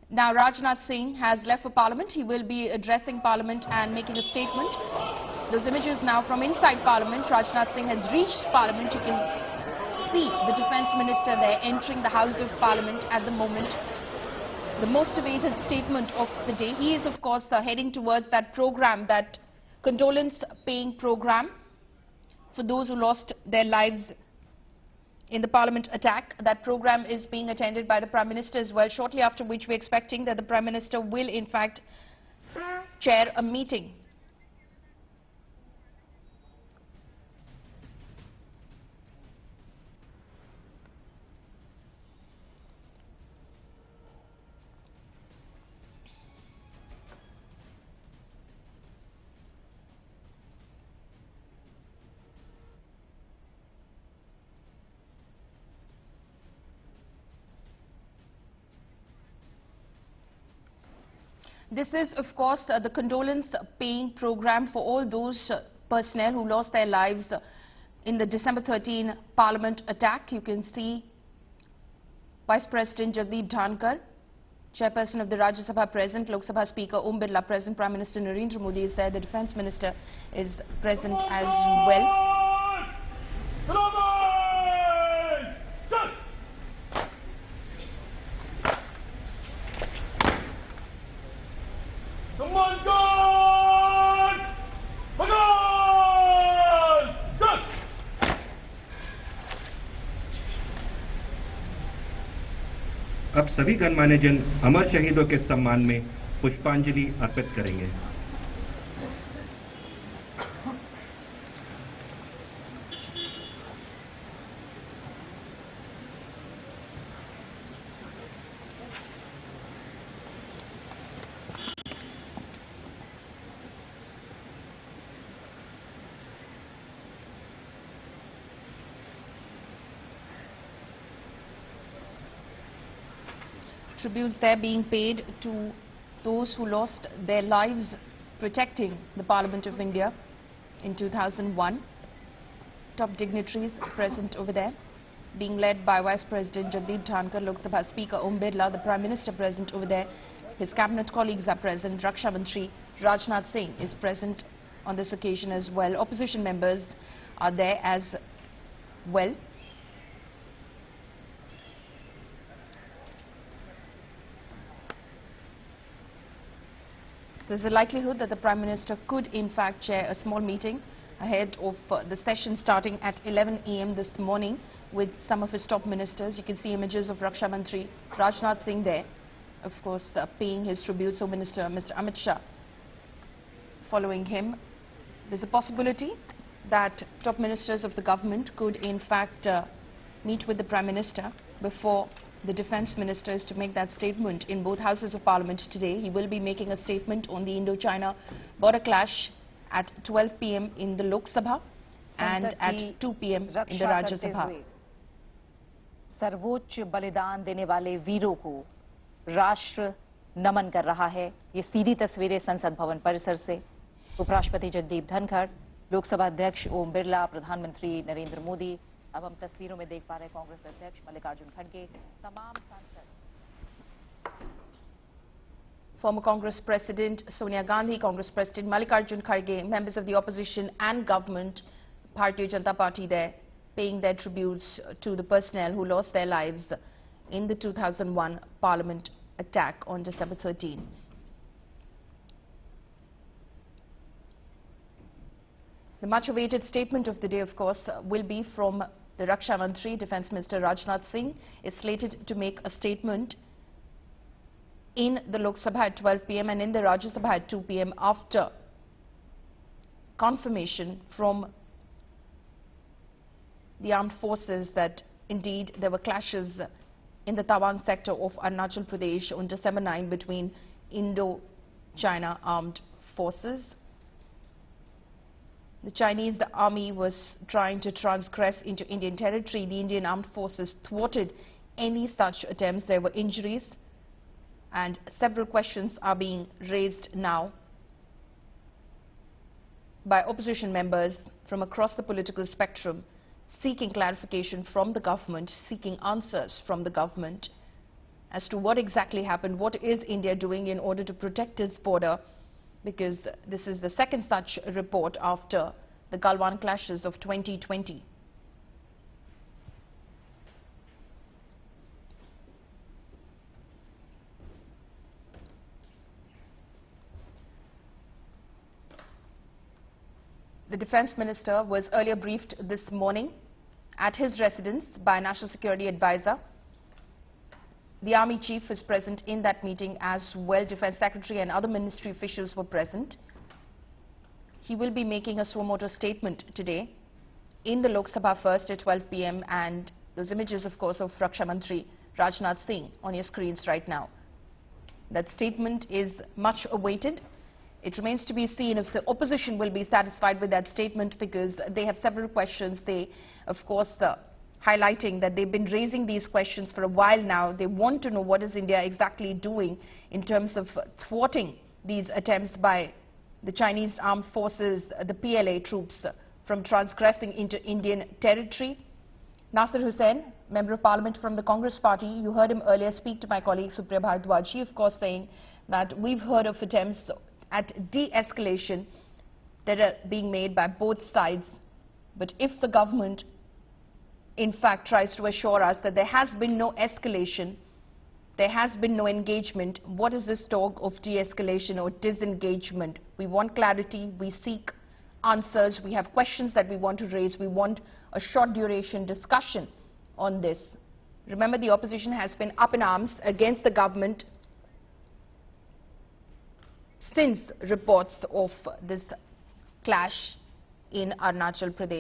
Now Rajnath Singh has left for Parliament. He will be addressing Parliament and making a statement. Those images now from inside Parliament. Rajnath Singh has reached Parliament. You can see the Defence Minister there entering the House of Parliament at the moment. The most awaited statement of the day. He is of course heading towards that program, that condolence paying program for those who lost their lives in the Parliament attack. That program is being attended by the Prime Minister as well, shortly after which we're expecting that the Prime Minister will in fact chair a meeting. This is, of course, the condolence paying program for all those personnel who lost their lives in the December 13 Parliament attack. You can see Vice President Jagdeep Dhankar, Chairperson of the Rajya Sabha present, Lok Sabha Speaker Om Birla present, Prime Minister Narendra Modi is there, the Defence Minister is present as well. अब सभी गणमान्य जन अमर शहीदों के सम्मान में पुष्पांजलि अर्पित करेंगे। Tributes there being paid to those who lost their lives protecting the Parliament of India in 2001. Top dignitaries present over there, being led by Vice President Jagdeep Dhankar, Lok Sabha Speaker Om Birla, the Prime Minister present over there. His cabinet colleagues are present. Raksha Mantri Rajnath Singh is present on this occasion as well. Opposition members are there as well. There's a likelihood that the Prime Minister could in fact chair a small meeting ahead of the session starting at 11 a.m. this morning with some of his top ministers. You can see images of Raksha Mantri Rajnath Singh there, of course paying his tribute. So Minister Mr. Amit Shah following him. There's a possibility that top ministers of the government could in fact meet with the Prime Minister before the Defence Minister is to make that statement in both Houses of Parliament today. He will be making a statement on the Indo-China border clash at 12 p.m. in the Lok Sabha and at 2 p.m. in the Rajya Sabha. सर्वोच्च बलिदान देने वाले वीरों को राष्ट्र नमन कर रहा है। ये सीधी तस्वीरें संसद भवन परिसर से। उपराष्ट्रपति जगदीप धनखड़, लोकसभा अध्यक्ष ओम बिरला, प्रधानमंत्री नरेंद्र मोदी, अब हम तस्वीरों में देख पा रहे हैं कांग्रेस अध्यक्ष मल्लिकार्जुन खड़गे, तमाम सांसद। Former Congress President Sonia Gandhi, Congress President Mallikarjun Kharge, members of the opposition and government, Bharatiya Janata Party there, paying their tributes to the personnel who lost their lives in the 2001 Parliament attack on December 13. The much-awaited statement of the day, of course, will be from the Raksha Mantri, Defence Minister Rajnath Singh is slated to make a statement in the Lok Sabha at 12 p.m. and in the Rajya Sabha at 2 p.m. after confirmation from the armed forces that indeed there were clashes in the Tawang sector of Arunachal Pradesh on December 9 between Indo-China armed forces. The Chinese army was trying to transgress into Indian territory. The Indian armed forces thwarted any such attempts. There were injuries and several questions are being raised now by opposition members from across the political spectrum, seeking clarification from the government, seeking answers from the government as to what exactly happened, what is India doing in order to protect its border, because this is the second such report after the Galwan clashes of 2020. The Defence Minister was earlier briefed this morning at his residence by National Security Advisor. The Army Chief was present in that meeting as well. Defence Secretary and other ministry officials were present. He will be making a suo motu statement today in the Lok Sabha first at 12 p.m. and those images, of course, of Raksha Mantri Rajnath Singh on your screens right now. That statement is much awaited. It remains to be seen if the opposition will be satisfied with that statement, because they have several questions. They, of course, highlighting that they've been raising these questions for a while now. They want to know what is India exactly doing in terms of thwarting these attempts by the Chinese armed forces, the PLA troops, from transgressing into Indian territory. Nasir Hussain, Member of Parliament from the Congress Party, you heard him earlier speak to my colleague Supriya Bharadwaj. He, of course, saying that we've heard of attempts at de-escalation that are being made by both sides. But if the government, in fact, tries to assure us that there has been no escalation, there has been no engagement, what is this talk of de-escalation or disengagement? We want clarity, we seek answers, we have questions that we want to raise, we want a short duration discussion on this. Remember, the opposition has been up in arms against the government since reports of this clash in Arunachal Pradesh.